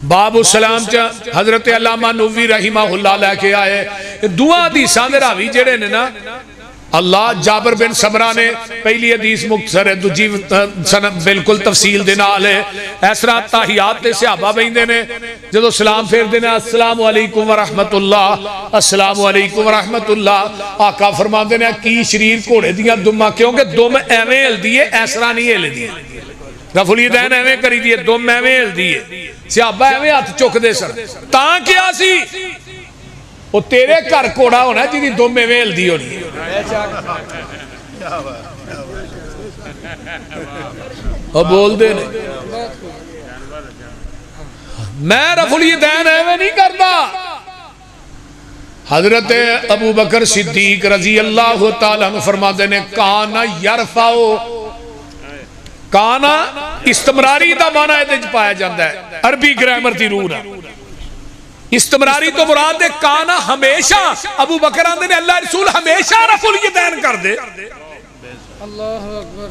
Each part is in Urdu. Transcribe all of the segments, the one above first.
باب السلام چا حضرت علامہ نووی رحمہ اللہ لے کے آئے دعا دی ساندھ راوی جڑے نے نا اللہ جابر بن سمرہ نے پہلی حدیث مختصر ہے دوجی بالکل تفصیل دے نال ہے اس طرح تحیات دے صحابہ بیندے نے جدو سلام پھیر دینے السلام علیکم ورحمت اللہ السلام علیکم ورحمت اللہ آقا فرما دینے کی شریر کوڑے دیا دمہ کیونکہ دم ایویں ہل دیئے اس طرح نہیں ہل دیئے رفلی دین ایویں کری دیئے دم ایویں ہل دیئے صحابہ ایویں ہاتھ چک دے سر تاں کیا سی وہ تیرے گھر کوڑا ہونا جی دی دم ایویں ہل دی ہونی اور بول دے نہیں میں رفلی دین ایویں نہیں کرتا حضرت ابو بکر صدیق رضی اللہ تعالیٰ عنہ فرما دینے کانا یرفاؤ کانا استمراری دا معنی ہے دیج پایا جاندہ ہے عربی گرامر دی روح ہے استمراری تو مراد ہے کانا ہمیشہ ابو بکر آندے نے اللہ رسول ہمیشہ رفع الیدین کر دے اللہ اکبر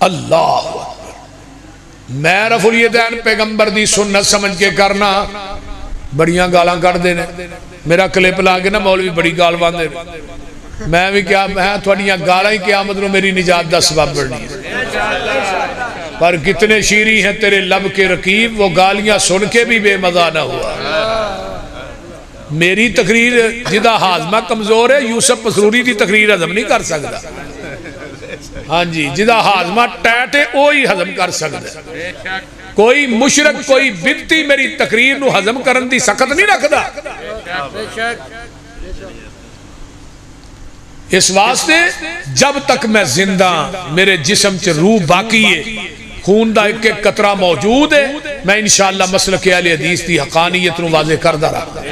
اللہ اکبر میں رفع الیدین پیغمبر دی سنت سمجھ کے کرنا بڑیاں گالاں کر دینے میرا کلپ لاغے نا مولوی بڑی گال باندے میں بھی کیا میں تھوڑیاں گالاں ہی قیامت نو میری نجات دا سبب بڑھنی ہے پر کتنے شیری ہیں تیرے لب کے رقیب وہ گالیاں سن کے بھی بے مزہ نہ ہوا میری تقریر جدہ ہاضمہ کمزور ہے یوسف مسروری دی تقریر ہضم نہیں کر سکتا ہاں جی جدہ ہاضمہ ٹیٹ ہے وہی ہضم کر سکتا کوئی مشرک کوئی بدتی میری تقریر نو ہضم کرن دی سخت نہیں رکھدا اس واسطے جب تک میں زندہ میرے جسم چ روح باقی ہے خون دا ایک ایک قطرہ موجود ہے میں انشاءاللہ مسلک اہل حدیث دی حقانیت نو واضح کردہ رہا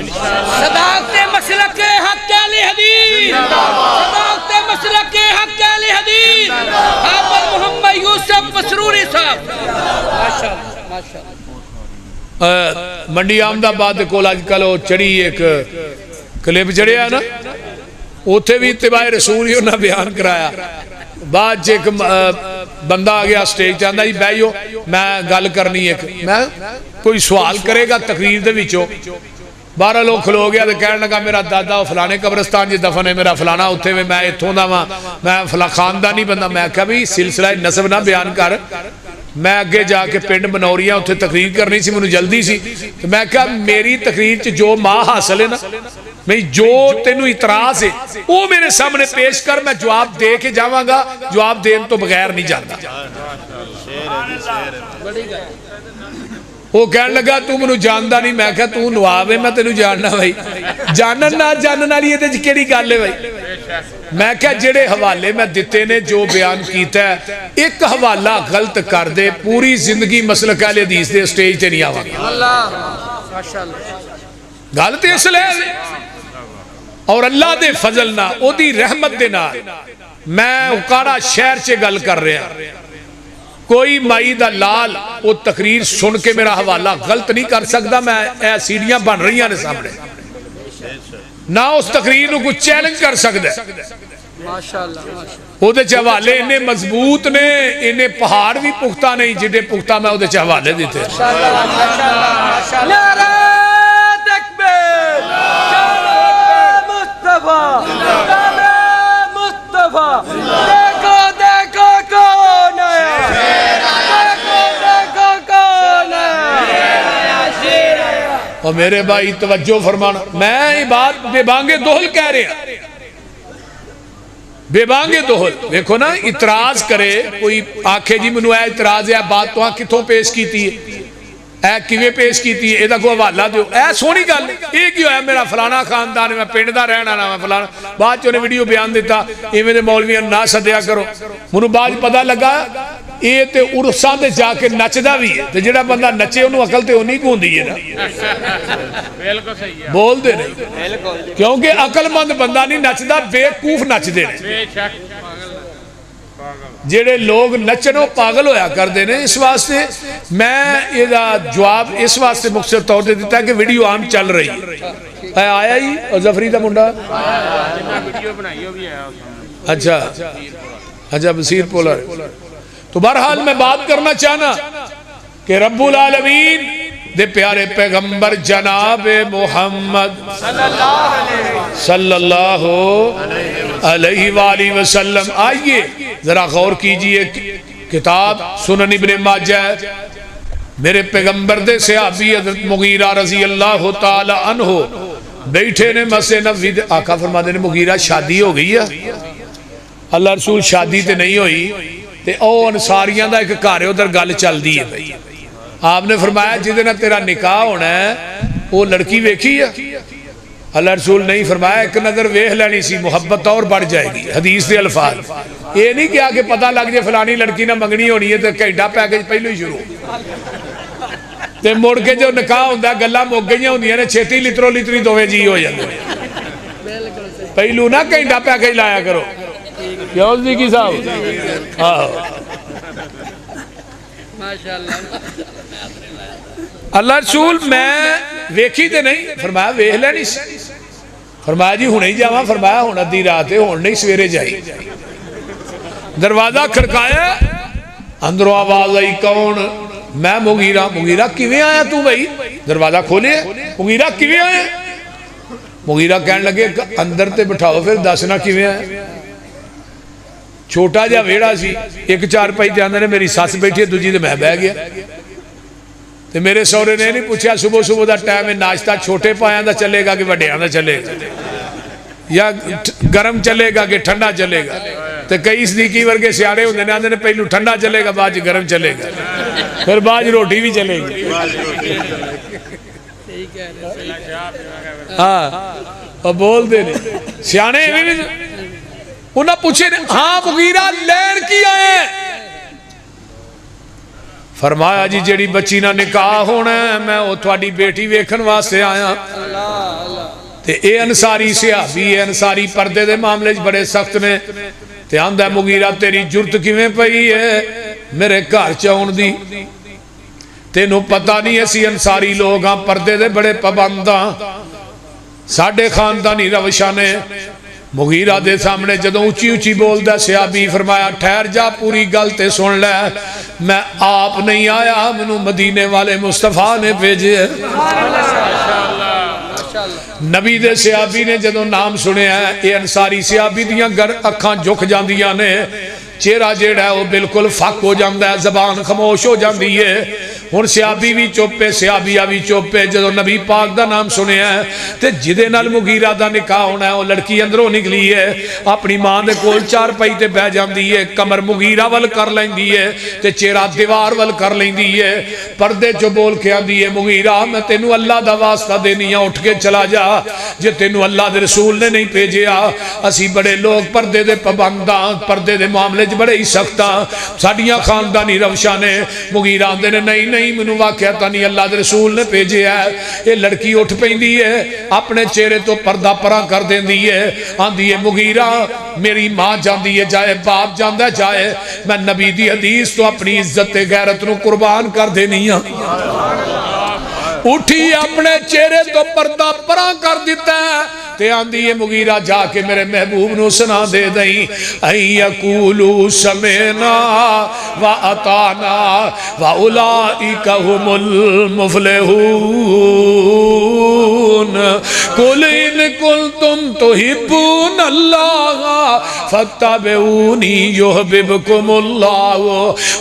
صداقت مسلک حق اہل حدیث صداقت مسلک حق اہل حدیث حافظ محمد یوسف مسروری صاحب منڈی آمد آباد کو آج کل چڑی ایک کلپ چڑیا نا اوتھے بھی اتباع رسول ہی انہاں بیان کرایا بعد ایک بندہ آگیا سٹیج چاہتا ہی بیئیو میں گل کرنی ہے میں کوئی سوال کرے گا تقریر دے وچوں 12 لوگ کھلو گیا تو کہنے لگا میرا دادا فلانے قبرستان جی دفن ہے میرا فلانا اتھے میں اتھوں دا میں فلا خاندانی بندہ میں کہا بھی سلسلہ نسب نہ بیان کر میں اگے جا کے پنڈ بنوریاں اتھے تقریر کرنی سی منو جلدی سی تو میں کہا میری تقریر چ جو ماں حاصل ہے نا میں جو تینو اعتراض ہے وہ میرے سامنے پیش کر میں جواب دے کے جاواں گا جواب دین تو بغیر نہیں جاتا وہ کہنے لگا تو منو جاندہ نہیں میں کہا تو نواب ہے میں تینو جاننا بھائی جانن نہ جانن والی یہ کیڑی گل ہے بھائی میں کہا جڑے حوالے میں دیتے نے جو بیان کیتا ہے ایک حوالہ غلط کر دے پوری زندگی مسلک اہل حدیث دے سٹیج تے نہیں آواں گا غلط اس لئے اور اللہ دے فضل نہ او دی رحمت دے نہ میں اکارا شہر چے گل کر رہا کوئی مائی دا لال وہ تقریر سن کے میرا حوالہ غلط نہیں کر سکتا میں اے سیڑیاں بن رہی ہیں سامنے نہ اس تقریر کو چیلنج کر سکتا وہ دے حوالے انہیں مضبوط نے انہیں پہاڑ بھی پختہ نہیں جنہیں پختہ میں وہ دے حوالے دیتے نعرہ تکبیر نعرہ مصطفیٰ دیکھو دیکھو کون آیا دیکھو کون آیا اور میرے بھائی توجہ فرمانا میں یہ بات بے بانگے دوہل کہہ رہے ہیں بے بانگے دوہل دیکھو نا اعتراض کرے کوئی آنکھیں جی منو ہے اعتراض ہے بات تو کتوں پیش کی تھی اے کیویں پیش کی تھی ایدہ کو حوالہ دیو اے سونی گل ایک ہی ہے میرا فلانا خاندان میں پنڈ دا رہنا نا میں فلانا بعد جو نے ویڈیو بیان دیتا ایویں دے مولویاں نہ سدیا کرو منو بعد پتہ لگا یہ تے عرصاں دے جا کے نچدا بھی ہے تے جڑا بندہ نچے انہوں عقل تے ہونی کون دی ہے نا بول دے نہیں کیونکہ عقل مند بندہ نہیں نچدا بیوقوف نچ دے جڑے لوگ نچنوں پاگل ہویا کر دینے اس واسطے میں یہ جواب اس واسطے مختصر طور دے دیتا ہے کہ ویڈیو عام چل رہی ہے آیا ہی اور زفری دا منڈا اچھا بصیر پولر تو بہرحال میں بات کرنا چاہنا کہ رب العالمین دے پیارے پیغمبر جناب محمد صلی اللہ علیہ وآلہ وسلم. آئیے ذرا غور کیجئے. کتاب سنن ابن ماجہ میرے پیغمبر دے صحابی حضرت مغیرہ رضی اللہ تعالی عنہ بیٹھے نے مسجد نبوی. آقا فرماتے نے مغیرہ شادی ہو گئی ہے؟ اللہ رسول شادی تے نہیں ہوئی. تے او انصاریاں دا ایک گھر ہے ادھر گل چل دی ہے بھائی. آپ نے فرمایا جدے نہ تیرا نکاح ہونا ہے وہ لڑکی ویکھی ہے؟ اللہ رسول نہیں فرمایا ایک نظر ویکھ لینی سی محبت اور بڑھ جائے گی. حدیث دے الفاظ یہ نہیں کیا کہ پتہ لگ جائے فلانی لڑکی نہ منگنی ہونی ہے تو گھنٹہ پیکج پہلو ہی شروع تے مڑ کے جو نکاح ہوندا ہے گلاں مک گئیاں ہوندیاں نے چھتی لترو لتری دوویں جی ہو جاندے پہلو نہ گھنٹہ پیکج لایا کرو. کیوں جی کی صاحب؟ ہاں اللہ رسول میں ویکھی تے نہیں فرمایا ویکھ لینی سی. فرمایا جی ہنے ہی جاواں؟ فرمایا ہن ادھی رات ہے ہن نہیں سویرے جائی. دروازہ کھڑکایا اندروں آواز آئی کون؟ میں مغیرہ. مغیرہ کیویں آیا تو بھائی؟ دروازہ کھولے. مغیرہ کیویں آیا؟ مغیرہ کہنے لگے اندر تے بٹھاؤ پھر دسنا کیویں آیا. چھوٹا جا ویڑا سی ایک چار پائی تے اندر میری ساس بیٹھی ہے دوجی تے میں بہ گیا. تے میرے سورے نے نہیں پوچھا صبح صبح دا ٹائم ہے ناشتہ چھوٹے پایاں دا چلے گا کہ وڈیاں دا چلے گا یا گرم چلے گا کہ ٹھنڈا چلے گا. تے کئی صدیقی ورگے سیاڑے ہوندے نے آندے نے پہلو ٹھنڈا چلے گا بعد گرم چلے گا پھر بعد روٹی بھی چلے گی. ہاں اور بول دے نہیں سیانے انہاں پوچھے ہاں مغیرہ لین کی آئے؟ فرمایا جی جیڑی بچی نہ نکاح ہونا ہے میں وہ تھوڑی بیٹی ویکھن واسطے آیا. تے اے انصاری صحابی اے انصاری پردے دے معاملے بڑے سخت نے. تے آندا مغیرہ تیری جرت کیویں پئی ہے میرے گھر چاون دی؟ تینوں پتہ نہیں اسی انصاری لوگ ہاں پردے دے بڑے پابند ہاں ساڈے خاندانی روشاں نے. مغیرہ دے سامنے جدوں اونچی اونچی بولدا صحابی فرمایا ٹھہر جا پوری گل تے سن لے میں آپ نہیں آیا مینوں مدینے والے مصطفیٰ نے بھیجے. نبی دے صحابی نے جدوں نام سنیا ہے اے انصاری صحابی دیاں گر اکھاں جھک جاندیاں نے چہرہ جیڑا ہے وہ بالکل فق ہو جاندا ہے زبان خاموش ہو جاندی ہے. ہن صحابی بھی چپ ہے صحابیہ بھی چپ ہے. جدوں نبی پاک دا نام سنیا ہے تے جدے نال مغیرہ دا نکاح ہونا ہے وہ لڑکی اندروں نکلی ہے اپنی ماں دے کول چار پئی تے بہ جاندی ہے کمر مغیرہ ول کر لیندی ہے تے چہرہ دیوار ول کر لیندی ہے. پردے چ بول کے آندی ہے مغیرہ میں تینوں اللہ دا واسطہ دینی ہاں اٹھ کے چلا جا جے تینوں اللہ دے رسول نے نہیں بھیجیا. اسی بڑے لوگ پردے دے پابند ہاں پردے دے معاملے بڑے ہی سخت ہاں ساڈیاں خاندانی روشاں نے. مغیرہ آندے نے نہیں نہیں مینوں واقعہ نہیں اللہ دے رسول نے بھیجیا ہے. یہ لڑکی اٹھ پیندی ہے اپنے چہرے تو پردہ پراں کر دیندی ہے آندی ہے مغیرہ میری ماں جاندی ہے جائے باپ جاندا جائے میں نبی دی حدیث تو اپنی عزت غیرت نو قربان کر دینی ہاں. اٹھی اپنے چہرے تو پردہ پراں کر دیتا ہے تے آندی ہے مغیرہ جا کے میرے محبوب نو سنا دے دیں این یقولو سمینا و اطانا و اولئک هم المفلحون قل ان کنتم تحبون اللہ فاتبعونی یحببکم اللہ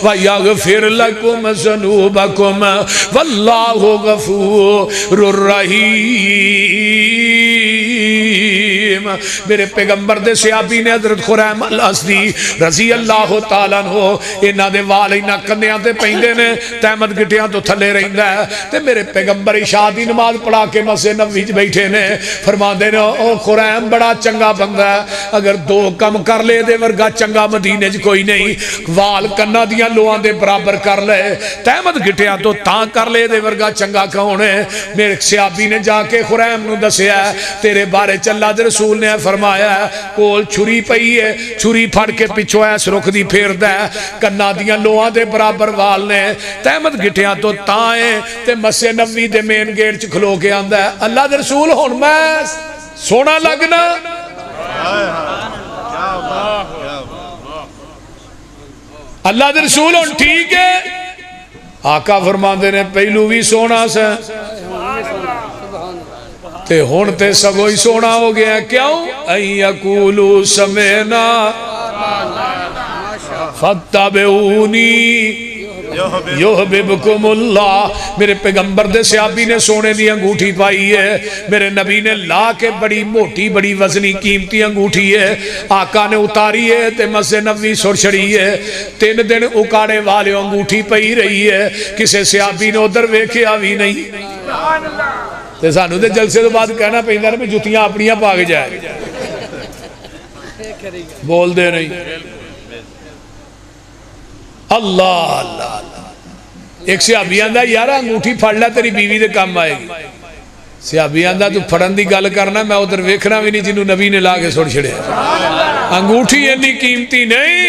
و یغفر لکم ذنوبکم واللہ غفور الرحیم. میرے پیغمبر دے صحابی نے حضرت خریم الاسدی رضی اللہ تعالیٰ عنہ انہاں دے وال انہاں کندیاں تے پیندے نے تحمد گٹیاں تو تھلے رہندا ہے تے میرے پیغمبر عشاء دی نماز پڑھا کے مسجد نبوی وچ بیٹھے نے فرماندے نے او خریم بڑا چنگا بندہ ہے اگر دو کم کر لے دے ورگا چنگا مدینے وچ کوئی نہیں. وال کناں دیاں لوہاں دے برابر کر لے تحمد گٹیاں تو تاں کر لے دے ورگا چنگا کون ہے. میرے صحابی نے جا کے خریم نو دسیا تیرے بارے اللہ دے رسول نے فرمایا کول چھری پئی ہے چھری پھڑ کے پچھو ایس رخ دی پھیردا ہے کنا دیاں لوہاں دے برابر وال نے تحمد گٹھیاں تو تائیں تے مسجد نبوی دے مین گیٹ چ کھلو کے آندا ہے اللہ دے رسول ہن میں سونا لگنا اللہ دے رسول ہن ٹھیک ہے آقا فرماندے نے پہلو بھی سونا سے تے ہون تے سگو ہی سونا ہو گیا. کیوں؟ اَن یقولوا سمعنا فاتبعونی یحببکم اللہ. میرے پیغمبر دے صحابی نے سونے دی انگوٹھی پائی ہے. میرے نبی نے لا کے بڑی موٹی بڑی وزنی قیمتی انگوٹھی ہے. آقا نے اتاری ہے تے مسجد نبوی سر چڑھی ہے. 3 دن اکاڑے والے انگوٹھی پئی رہی ہے. کسے صحابی نے ادھر ویکھیا بھی نہیں. تے سانو تے جلسے تو بعد کہنا پیندا ہے کہ جتیاں اپنیاں پا کے جائے. بول دے نہیں. اللہ اللہ اللہ. ایک صحابی آندا یار انگوٹھی پھڑ لے تیری بیوی دے کام آئے گی. صحابی آندا تو پھڑن دی گل کرنا میں ادھر ویکھنا بھی نہیں جنوں نبی نے لا کے سڑ چھڑیا. انگوٹھی اتنی قیمتی نہیں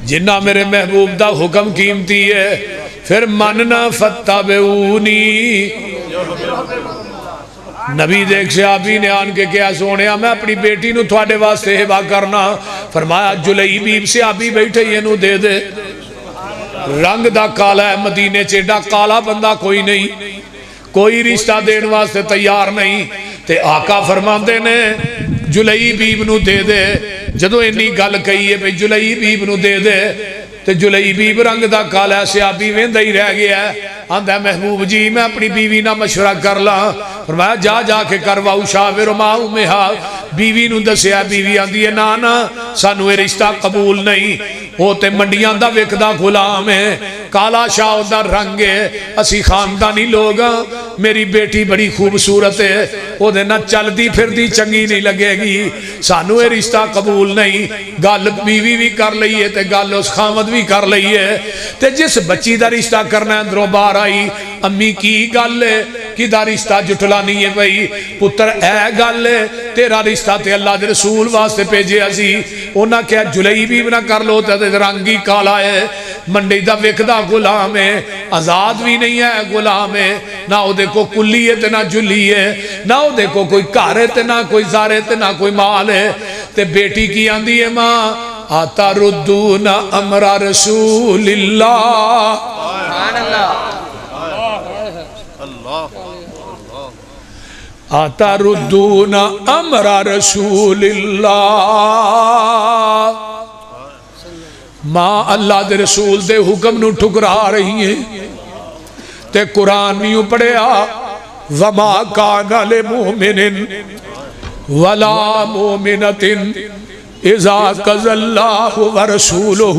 جنہ میرے محبوب دا حکم قیمتی ہے. پھر مننا فتبعونی. نبی دیکھ صحابی نے آن کے کیا سونیا میں اپنی بیٹی نو تھوڑے واسطے ہبا کرنا. فرمایا جلیبیب صحابی بیٹھے یہ نو دے دے. رنگ دا کالا ہے. مدینے چیڈا کالا بندہ کوئی نہیں. کوئی رشتہ دین واسطے تیار نہیں. تے آقا فرماندے نے جلیبیب نو دے دے. جدو انی گل کہی ہے بھئی جلیبیب نو دے دے تے جلیبیب رنگ دا کالا ہے. صحابی ویندہ ہی رہ گیا ہے. آندہ محبوب جی میں اپنی بیوی نہ مشورہ کر لا. فرمایا جا جا کے کرواؤ شاور ما امہا. بیوی نو دسیا. بیوی آندی ہے نانا سانو اے رشتہ قبول نہیں. وہ تے منڈیاں دا وکدا غلام ہے. کالا شاہ دا رنگ ہے. اسی خاندانی لوگ میری بیٹی بڑی خوبصورت ہے. وہ دے نہ چل دی پھر دی چنگی نہیں لگے گی. سانو اے رشتہ قبول نہیں. گل بیوی بھی کر لئیے تے گل اس خامد بھی کر لئیے. تے جس بچی دا رشتہ کرنا اندروں بار آئی امی کی گل ہے کی دا رشتہ جٹلانی ہے بھئی. پتر اے گل ہے تیرا رشتہ تے اللہ دے رسول واسطے پیجے اسی. انہاں کیا جلیبی بنا کر لو تے رنگی کالا ہے. منڈی دا وکدا غلام ہے. آزاد بھی نہیں ہے غلام ہے. نہ او دے کو کلی ہے تے نہ جلی ہے. نہ او دے کو کوئی کار ہے تے نہ کوئی زار ہے تے نہ کوئی مال ہے. تے بیٹی کی آندی ہے ماں آتا ردون امر رسول اللہ. سبحان اللہ. آتا ردون امر رسول اللہ. ماں اللہ دے رسول دے حکم نو ٹھکرا رہی ہیں. تے قرآن نیو پڑھیا وما کان لمؤمن ولا مؤمنۃ اذا قضى الله ورسوله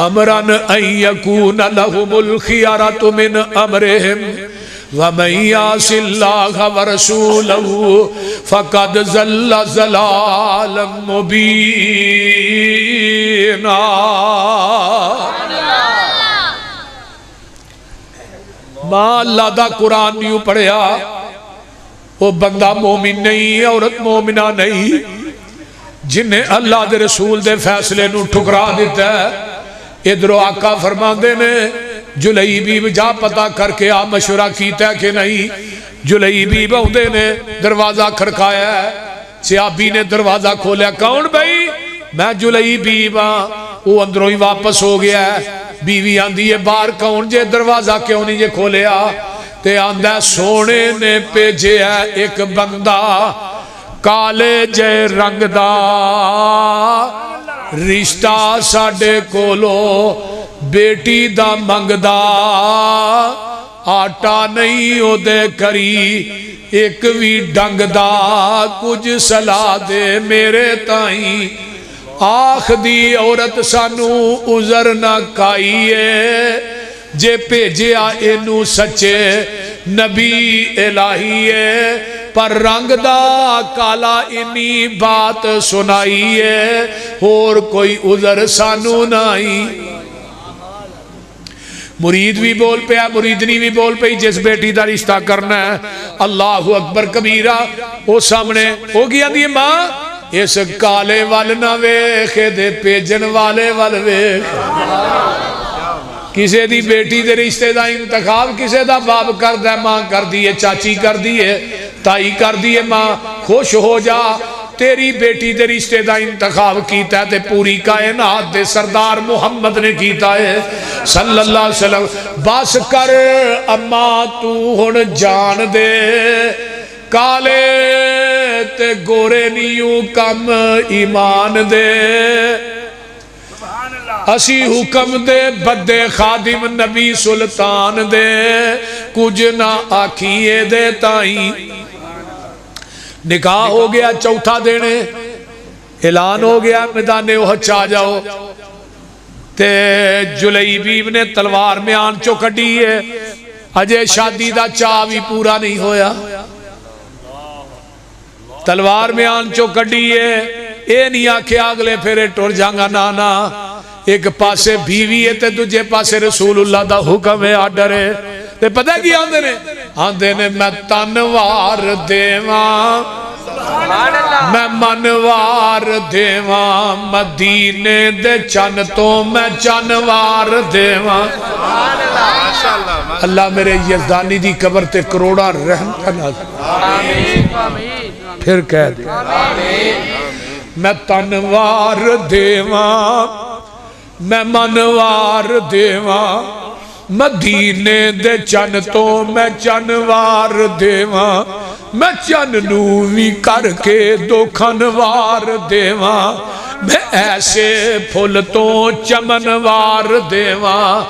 امرا ان يكون لهم الخيرة من امرهم ومن يعص الله ورسوله فقد ضل ضلالا مبينا. ماں اللہ دا قرآن نیو پڑھیا. وہ بندہ مومن نہیں عورت مومنہ نہیں جنہیں اللہ دے رسول دے فیصلے نو ٹھکرا دیتا ہے. ادھرو آقا فرماندے نے جلیبیب جا پتا کر کے آپ مشورہ کیتا ہے کہ نہیں. جلیبیب آؤندے نے دروازہ کھڑکایا ہے. صحابی نے دروازہ کھولیا. کون بھائی؟ میں جلیبیب ہاں. وہ اندروں ہی واپس ہو گیا ہے. بیوی آندی ہے باہر کون جے دروازہ کیوں نہیں جے کھولیا؟ تے آندہ سونے نے پیجے ہے ایک بندہ کالے جے رنگ دا رشتہ ساڑے کولو بیٹی دا منگ دا آٹا نہیں او دے کری ایک وی ڈنگ دا کچھ صلاح دے میرے تائیں. آخ دی عورت سانو عذر نہ کائیے جے پیجیا اینو سچے نبی الہیے پر رنگ دا کالا انی بات سنائیے اور کوئی عذر سانو نائی. مرید بھی بول پیا مریدنی بھی بول پئی جس بیٹی دا رشتہ کرنا ہے اللہ اکبر کبیرہ. وہ سامنے ہو گیا دی ماں اس کالے وال نہ ویخ دے پیجن والے وال ویخ. کسے دی بیٹی دے رشتے دا انتخاب کسے دا باپ کر دے ماں کر دیئے چاچی کر دیئے تائی کر دیئے ماں خوش ہو جا تیری بیٹی دے رشتے دا انتخاب کیتا ہے تے پوری کائنات دے سردار محمد نے کیتا ہے صلی اللہ علیہ وسلم. بس کر اما تو ہن جان دے کالے تے گورے نیوں کم ایمان دے. اسی حکم دے بدے خادم نبی سلطان دے کچھ نہ آکھیے دے تائیں. نکاح ہو گیا چوتھا دینے اعلان ہو گیا میدان احد چا جاؤ تے جلیبیب نے تلوار میان چو کڈی ہے. اجے شادی دا چاہ بھی پورا نہیں ہویا تلوار میان چو کڈی ہے. اے نہیں آکھے اگلے پھرے ٹر جانگا نانا ایک پاسے بیوی ہے تے دوجے پاسے رسول اللہ دا حکم ہے آڈر ہے. تے پتہ کی آندے نے میں تنوار دیواں میں منوار دیواں مدینے دے چن تو میں چنوار دیواں. اللہ میرے یزدانی دی قبر تے کروڑا رحمت نازل پھر کہہ دے میں تنوار دیواں میں منوار دیواں مدینے دے چن تو میں چنوار دیواں میں چن نوی کر کے دو کھنوار دیواں میں ایسے پھل تو چمنوار دیواں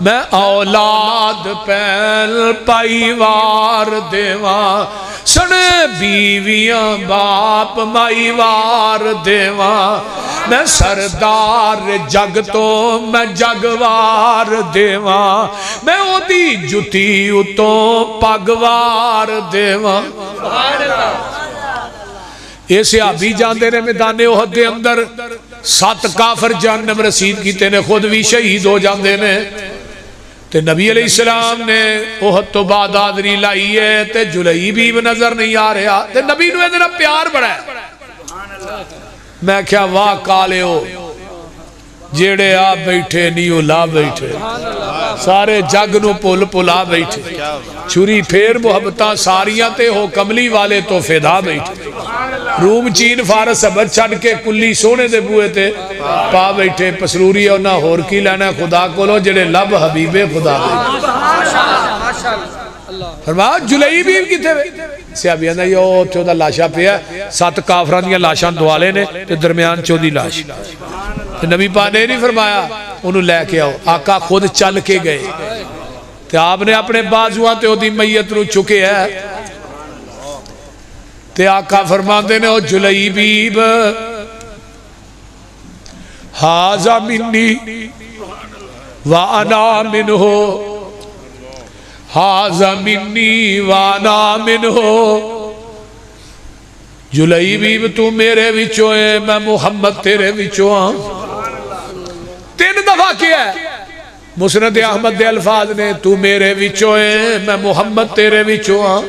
میں اولاد پہل پائیوار دیواں سنے بیویاں باپ مائیوار دیواں میں سردار جگ تو میں جگوار دیواں میں او دی جتی اتوں پگوار دیواں. یہ صحابی جاندے نے میدان احد دے اندر 7 کافر جہنم رسید کیتے نے خود بھی شہید ہو جاندے نے تے نبی علیہ السلام نے احد تو بعد آدری لائی ہے تے جلیبیب نظر نہیں آ رہا تے نبی نو ادھر پیار بڑا ہے. میں کیا واہ کالے ہو جیڑے آپ بیٹھے نیو لا بیٹھے سارے جگ نو پل پلا بیٹھے چھری پھیر محبتاں ساریاں تے ہو کملی والے تو فدا بیٹھے روم چین فارس سبت چھڑ کے کلی سونے دے بوئے تے پا بیٹھے پسروری اور نہ ہور کی لینا خدا کو لو جڑے لب حبیب خدا بیٹھے. فرمایا جلیبیب کی تھے صحابیاں نے یو تھے دا لاشا پیا 7 کافران دیا لاشان دوالے نے تے درمیان 14 لاش نبی پاک نے نہیں فرمایا انہوں لے کے آؤ. آقا خود چل کے گئے تے آپ نے اپنے بازوان تے او دی میت رو چکے ہے تے آقا فرماندے نے او جلیبیب ہاذا منی وانا منہو ہاذا منی وانا منہو. جلیبیب تو میرے وچوں ہے میں محمد تیرے وچوں ہاں. 3 دفعہ کیا ہے مسند احمد دے الفاظ نے تو میرے وچوں ہے میں محمد تیرے وچوں ہاں.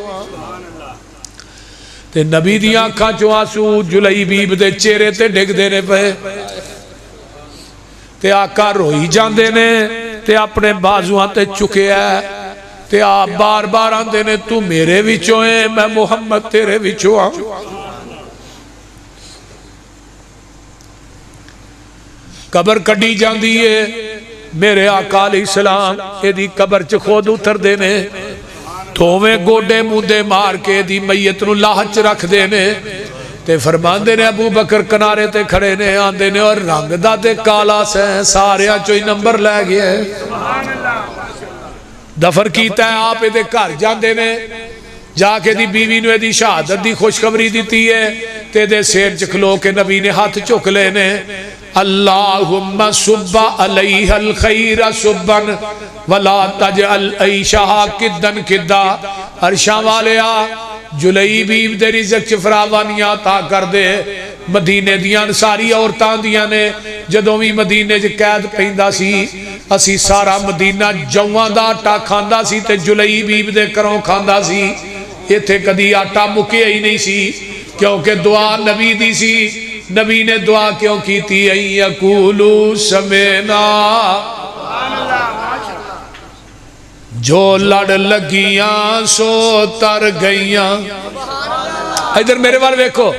تے نبی دی آنکھاں چوں آنسو جلیبیب دے چہرے تے ڈگ دینے پے تے آقا روئی جاندے نے تے اپنے بازوان تے چکے ہے تے آپ بار بار آندے نے تو میرے وچوں ہے میں محمد تیرے وچوں ہاں. قبر کڈی جاندی ہے میرے آقا علیہ السلام اے دی قبر چ خود اتر دینے تھوویں گوڈے مودے مار کے دی میت نو لاہچ رکھ دینے تے فرمان دینے ابو بکر کنارے تے کھڑے نے آندے نے اور رنگ دا تے کالا سے ساریاں چوئی نمبر لے گئے دفر کیتا ہے آپ دے گھر جاندے نے جا کے دی بیوی نو دی شہادت دی خوشخبری دیتی ہے تے دے سیر چکھلو کے نبی نے ہاتھ چک لینے اللہم صب علیہ الخیر صبن ولا تجعل عیشہا کدن کدا. عرشاں والے آ جلیبیب دے رزق چ فراوانیاں عطا کر دے. مدینے دیاں ساری عورتاں دیاں نے جدوں بھی مدینے چ قید پیندا سی اسی سارا مدینہ جواں دا آٹا کھاندا سی تے جلیبیب دے گھروں کھاندا سی. ایتھے کدی آٹا مکیا ہی نہیں سی کیونکہ دعا نبی دی سی. نبی نے دعا کیوں کی تھی این یقولو سمینا جو لڑ لگیاں سو تر گئیاں. ادھر میرے بار دیکھو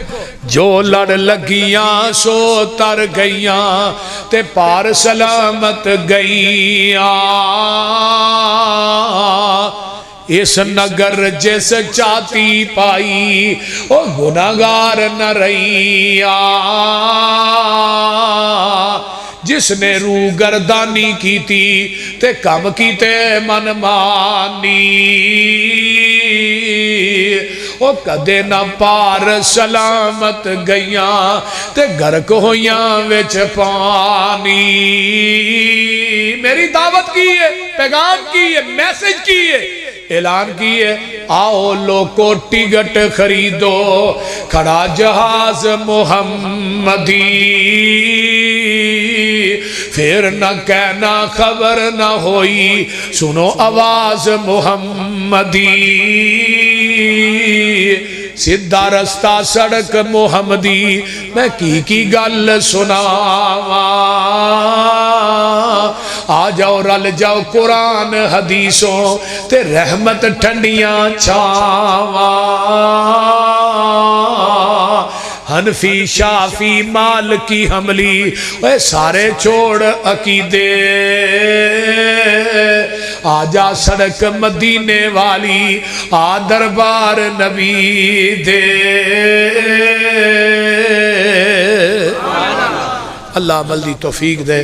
جو لڑ لگیاں سو تر گئیاں تے پار سلامت گئیاں اس نگر جس چاہتی پائی او گناہگار نہ رہیاں جس نے روح گردانی کی تھی تے کم کی تے من مانی او کدے نہ پار سلامت گئیاں تے گرک ہویاں وچ پانی میری دعوت کی ہے پیغام کی ہے میسج کی ہے اعلان کی ہے آؤ لوگو ٹکٹ خریدو کھڑا جہاز محمدی پھر نہ کہنا خبر نہ ہوئی سنو آواز محمدی سیدھا رستہ سڑک محمدی میں کی گل سناواں آ جاؤ رل جاؤ قرآن حدیثوں تے رحمت ٹھنڈیاں چھاواں حنفی شافی مالکی حملی اے سارے چھوڑ عقیدے آجا سڑک مدینے والی آ دربار نبی دے اللہ عمل دی توفیق دے